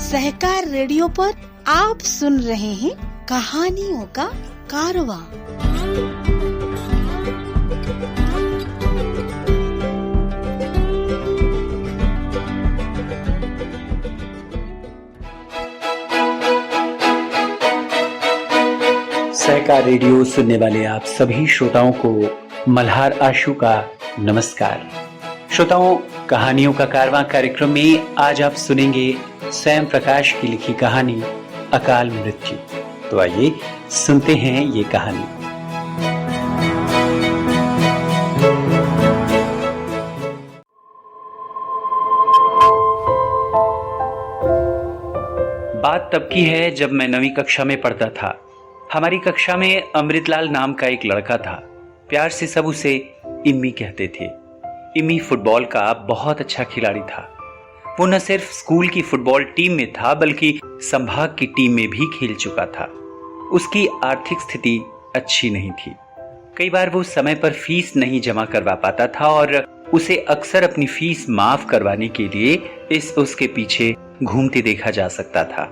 सहकार radio पर आप सुन रहे हैं कहानियों का कारवां। सहकार रेडियो सुनने वाले आप सभी श्रोताओं को मल्हार आशु का नमस्कार। श्रोताओं, कहानियों का कारवां कार्यक्रम में आज आप सुनेंगे स्वयं प्रकाश की लिखी कहानी अकाल मृत्यु। तो आइए सुनते हैं ये कहानी। बात तब की है जब मैं 9वीं कक्षा में पढ़ता था। हमारी कक्षा में अमृतलाल नाम का एक लड़का था। प्यार से सब उसे इम्मी कहते थे। इम्मी फुटबॉल का बहुत अच्छा खिलाड़ी था। वो न सिर्फ स्कूल की फुटबॉल टीम में था बल्कि संभाग की टीम में भी खेल चुका था। उसकी आर्थिक स्थिति अच्छी नहीं थी। कई बार वो समय पर फीस नहीं जमा करवा पाता था और उसे अक्सर अपनी फीस माफ करवाने के लिए उसके पीछे घूमते देखा जा सकता था।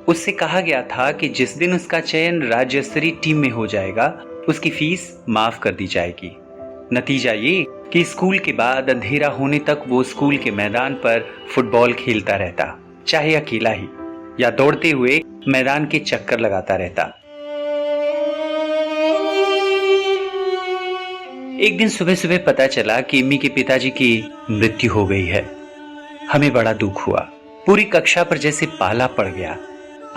उससे कहा गया था कि जिस दिन उसका चयन राज्य स्तरीय टीम में हो जाएगा उसकी फीस माफ कर दी जाएगी। नतीजा ये कि स्कूल के बाद अंधेरा होने तक वो स्कूल के मैदान पर फुटबॉल खेलता रहता, चाहे अकेला ही या दौड़ते हुए मैदान के चक्कर लगाता रहता। एक दिन सुबह सुबह पता चला कि इम्मी के पिताजी की मृत्यु हो गई है। हमें बड़ा दुख हुआ। पूरी कक्षा पर जैसे पाला पड़ गया।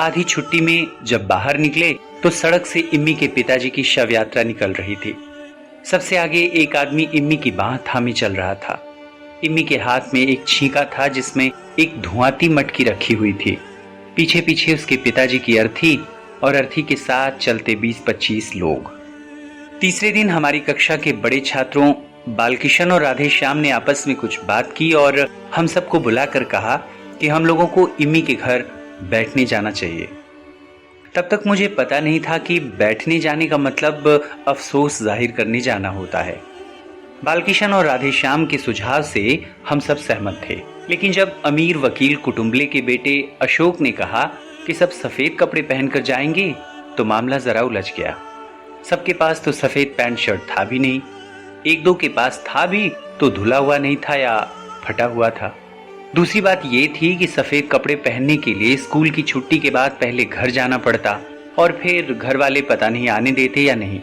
आधी छुट्टी में जब बाहर निकले तो सड़क से इम्मी के पिताजी की शव यात्रा निकल रही थी। सबसे आगे एक आदमी इम्मी की बांह थामे चल रहा था। इम्मी के हाथ में एक छींका था जिसमें एक धुआंती मटकी रखी हुई थी। पीछे पीछे उसके पिताजी की अर्थी और अर्थी के साथ चलते 20-25 लोग। तीसरे दिन हमारी कक्षा के बड़े छात्रों बालकिशन और राधे श्याम ने आपस में कुछ बात की और हम सबको बुलाकर कहा कि हम लोगों को इम्मी के घर बैठने जाना चाहिए। तब तक मुझे पता नहीं था कि बैठने जाने का मतलब अफसोस जाहिर करने जाना होता है। बालकिशन और राधेश्याम के सुझाव से हम सब सहमत थे, लेकिन जब अमीर वकील कुटुंबले के बेटे अशोक ने कहा कि सब सफेद कपड़े पहनकर जाएंगे तो मामला जरा उलझ गया। सबके पास तो सफेद पैंट शर्ट था भी नहीं। एक दो के पास था भी तो धुला हुआ नहीं था या फटा हुआ था। दूसरी बात ये थी कि सफेद कपड़े पहनने के लिए स्कूल की छुट्टी के बाद पहले घर जाना पड़ता और फिर घर वाले पता नहीं आने देते या नहीं।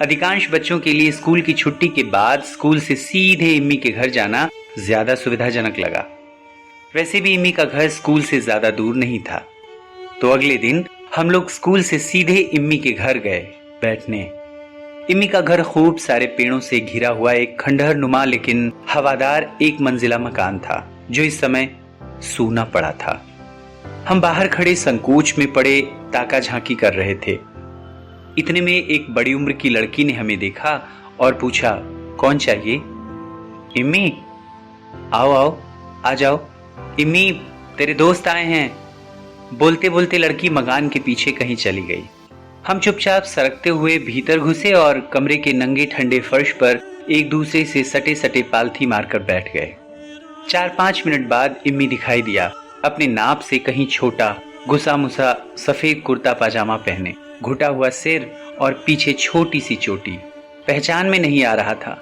अधिकांश बच्चों के लिए स्कूल की छुट्टी के बाद स्कूल से सीधे इम्मी के घर जाना ज्यादा सुविधाजनक लगा। वैसे भी इम्मी का घर स्कूल से ज्यादा दूर नहीं था। तो अगले दिन हम लोग स्कूल से सीधे इम्मी के घर गए बैठने। इम्मी का घर खूब सारे पेड़ों से घिरा हुआ एक खंडहर नुमा लेकिन हवादार एक मंजिला मकान था जो इस समय सूना पड़ा था। हम बाहर खड़े संकोच में पड़े ताका झांकी कर रहे थे। इतने में एक बड़ी उम्र की लड़की ने हमें देखा और पूछा, कौन चाहिए? इम्मी, आओ आओ, आ जाओ। इम्मी, तेरे दोस्त आए हैं। बोलते बोलते लड़की मकान के पीछे कहीं चली गई। हम चुपचाप सरकते हुए भीतर घुसे और कमरे के नंगे ठंडे फर्श पर एक दूसरे से सटे सटे पालथी मारकर बैठ गए। 4-5 मिनट बाद इम्मी दिखाई दिया, अपने नाप से कहीं छोटा, घुसा मुसा सफेद कुर्ता पाजामा पहने, घुटा हुआ सिर और पीछे छोटी सी चोटी। पहचान में नहीं आ रहा था।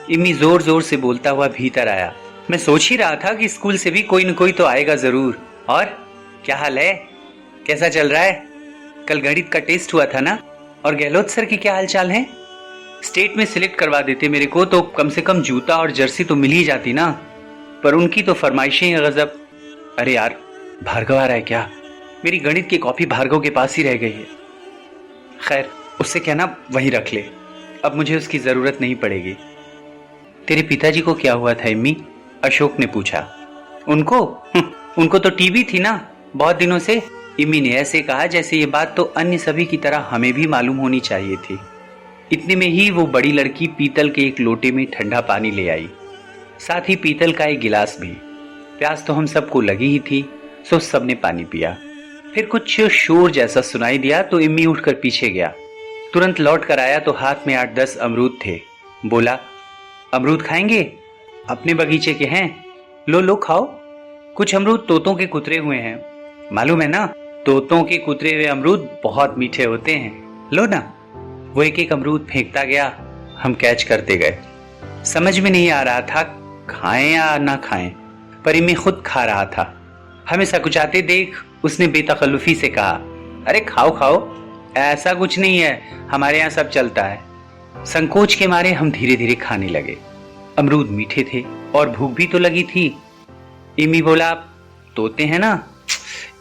इम्मी जोर जोर से बोलता हुआ भीतर आया। मैं सोच ही रहा था कि स्कूल से भी कोई न कोई तो आएगा जरूर। और क्या हाल है? कैसा चल रहा है? कल गणित का टेस्ट हुआ था ना? और गहलोत सर की क्या हाल चाल है? स्टेट में सिलेक्ट करवा देते मेरे को तो कम से कम जूता और जर्सी तो मिल ही जाती ना। पर उनकी तो फरमाइशें गजब। अरे यार, भार्गव आ रहा है क्या? मेरी गणित की कॉपी भार्गव के पास ही रह गई है। खैर, उससे कहना वहीं रख ले, अब मुझे उसकी जरूरत नहीं पड़ेगी। तेरे पिताजी को क्या हुआ था इम्मी? अशोक ने पूछा। उनको तो टीबी थी ना बहुत दिनों से। इम्मी ने ऐसे कहा जैसे ये बात तो अन्य सभी की तरह हमें भी मालूम होनी चाहिए थी। इतने में ही वो बड़ी लड़की पीतल के एक लोटे में ठंडा पानी ले आई, साथ ही पीतल का एक गिलास भी। प्यास तो हम सबको लगी ही थी, सो सबने पानी पिया। फिर कुछ शोर जैसा सुनाई दिया तो इम्मी उठकर पीछे गया। तुरंत लौट कर आया तो हाथ में 8-10 अमरूद थे। बोला, अमरूद खाएंगे? अपने बगीचे के हैं, लो लो खाओ। कुछ अमरूद तोतों के कुतरे हुए हैं, मालूम है ना? तोतों के कुतरे हुए अमरूद बहुत मीठे होते हैं, लो ना। वो एक एक अमरूद फेंकता गया, हम कैच करते गए। समझ में नहीं आ रहा था खाएं या ना खाएं, पर इम्मी खुद खा रहा था। हमें सकुचाते देख उसने बेतकल्लुफी से कहा, अरे खाओ खाओ, ऐसा कुछ नहीं है, हमारे यहाँ सब चलता है। संकोच के मारे हम धीरे धीरे खाने लगे। अमरूद मीठे थे और भूख भी तो लगी थी। इम्मी बोला, तोते हैं ना,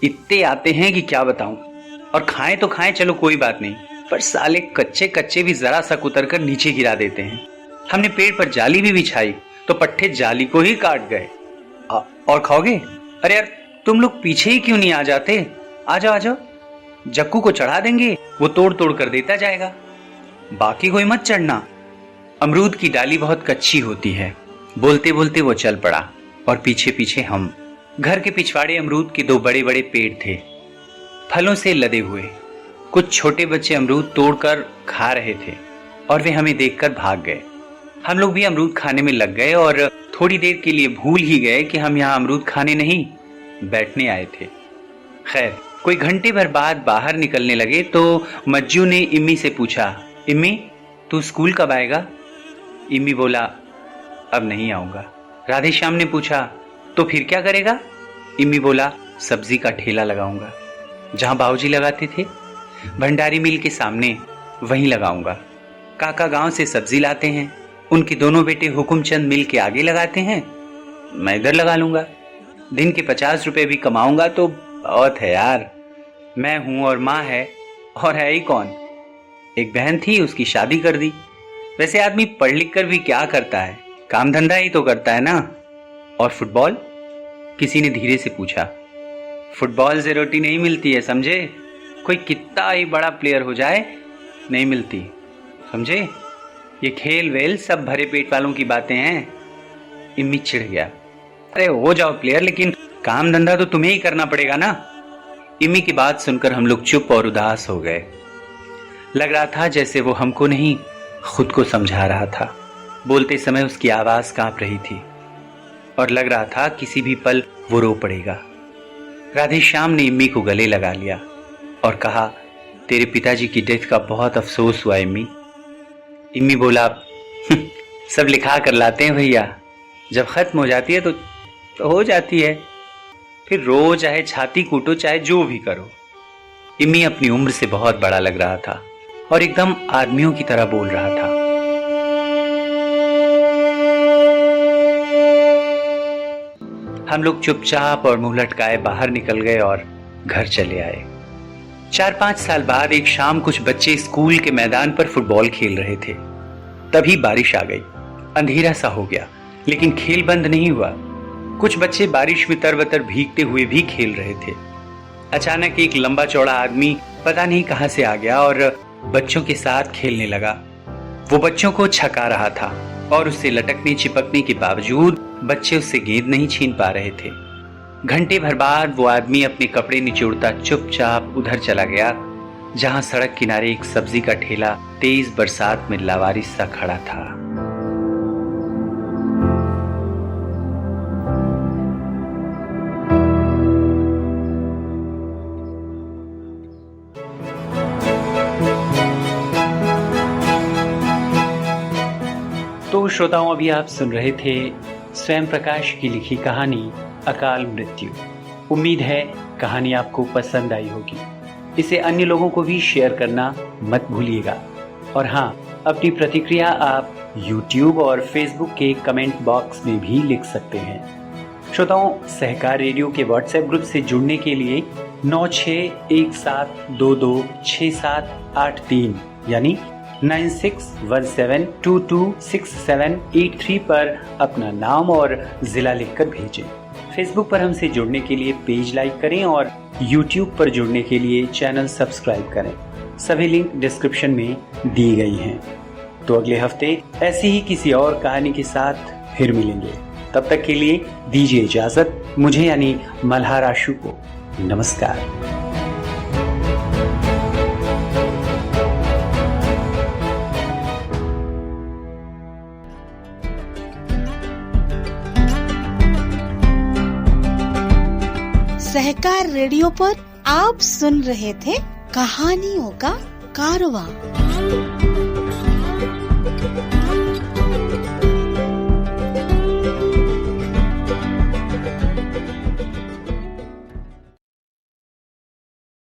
इतने आते हैं कि क्या बताऊं, और खाएं तो खाएं, चलो कोई बात नहीं, पर साले कच्चे कच्चे भी जरा सा कुतर कर नीचे गिरा देते हैं। हमने पेड़ पर जाली भी बिछाई तो पट्टे जाली को ही काट गए। और खाओगे? अरे यार तुम लोग पीछे ही क्यों नहीं आ जाते? आ जाओ आ जाओ, जक्कू को चढ़ा देंगे, वो तोड़ तोड़ कर देता जाएगा, बाकी कोई मत चढ़ना। अमरूद की डाली बहुत कच्ची होती है। बोलते बोलते वो चल पड़ा और पीछे पीछे हम। घर के पिछवाड़े अमरूद के 2 बड़े बड़े पेड़ थे, फलों से लदे हुए। कुछ छोटे बच्चे अमरूद तोड़कर खा रहे थे और वे हमें देखकर भाग गए। हम लोग भी अमरूद खाने में लग गए और थोड़ी देर के लिए भूल ही गए कि हम यहाँ अमरूद खाने नहीं, बैठने आए थे। खैर, कोई घंटे भर बाद बाहर निकलने लगे तो मज्जू ने इम्मी से पूछा, इम्मी तू स्कूल कब आएगा? इम्मी बोला, अब नहीं आऊंगा। राधेश्याम ने पूछा, तो फिर क्या करेगा? इम्मी बोला, सब्जी का ठेला लगाऊंगा, जहां बाबूजी लगाते थे, भंडारी मिल के सामने, वहीं लगाऊंगा। काका गांव से सब्जी लाते हैं, उनके दोनों बेटे हुकुमचंद मिल के आगे लगाते हैं, मैं इधर लगा लूंगा। दिन के 50 रुपए भी कमाऊंगा तो बहुत है यार। मैं हूं और माँ है, और है ही कौन? एक बहन थी, उसकी शादी कर दी। वैसे आदमी पढ़ लिख कर भी क्या करता है, काम धंधा ही तो करता है ना। और फुटबॉल? किसी ने धीरे से पूछा। फुटबॉल से रोटी नहीं मिलती है, समझे? कोई कितना ही बड़ा प्लेयर हो जाए, नहीं मिलती, समझे? ये खेल वेल सब भरे पेट वालों की बातें हैं। इम्मी चिढ़ गया, अरे हो जाओ प्लेयर, लेकिन काम धंधा तो तुम्हें ही करना पड़ेगा ना। इम्मी की बात सुनकर हम लोग चुप और उदास हो गए। लग रहा था जैसे वो हमको नहीं, खुद को समझा रहा था। बोलते समय उसकी आवाज कांप रही थी और लग रहा था किसी भी पल वो रो पड़ेगा। राधेश्याम ने इम्मी को गले लगा लिया और कहा, तेरे पिताजी की डेथ का बहुत अफसोस हुआ इम्मी। इम्मी बोला, सब लिखा कर लाते हैं भैया, जब खत्म हो जाती है तो हो जाती है, फिर रो चाहे छाती कूटो चाहे जो भी करो। इम्मी अपनी उम्र से बहुत बड़ा लग रहा था और एकदम आदमियों की तरह बोल रहा था। हम लोग चुपचाप और मुंह लटकाए बाहर निकल गए और घर चले आए। 4-5 साल बाद एक शाम कुछ बच्चे स्कूल के मैदान पर फुटबॉल खेल रहे थे। तभी बारिश आ गई, अंधेरा सा हो गया, लेकिन खेल बंद नहीं हुआ। कुछ बच्चे बारिश में तरबतर भीगते हुए भी खेल रहे थे। अचानक एक लंबा चौड़ा आदमी पता नहीं कहां से आ गया और बच्चों के साथ खेलने लगा। वो बच्चों को छका रहा था और उससे लटकने चिपकने के बावजूद बच्चे उससे गेंद नहीं छीन पा रहे थे। घंटे भर बाद वो आदमी अपने कपड़े निचोड़ता चुपचाप उधर चला गया जहां सड़क किनारे एक सब्जी का ठेला तेज बरसात में लावारिस सा खड़ा था। तो श्रोताओं, अभी आप सुन रहे थे स्वयं प्रकाश की लिखी कहानी अकाल मृत्यु। उम्मीद है कहानी आपको पसंद आई होगी। इसे अन्य लोगों को भी शेयर करना मत भूलिएगा। और हाँ, अपनी प्रतिक्रिया आप YouTube और Facebook के कमेंट बॉक्स में भी लिख सकते हैं। श्रोताओं, सहकार रेडियो के व्हाट्सएप ग्रुप से जुड़ने के लिए 9617226783 यानी 9617226783 पर अपना नाम और जिला लिखकर भेजें। फेसबुक पर हमसे जुड़ने के लिए पेज लाइक करें और YouTube पर जुड़ने के लिए चैनल सब्सक्राइब करें। सभी लिंक डिस्क्रिप्शन में दी गई हैं। तो अगले हफ्ते ऐसी ही किसी और कहानी के साथ फिर मिलेंगे। तब तक के लिए दीजिए इजाजत मुझे यानी मल्हार आशु को। नमस्कार। सहकार रेडियो पर आप सुन रहे थे कहानियों का कारवां।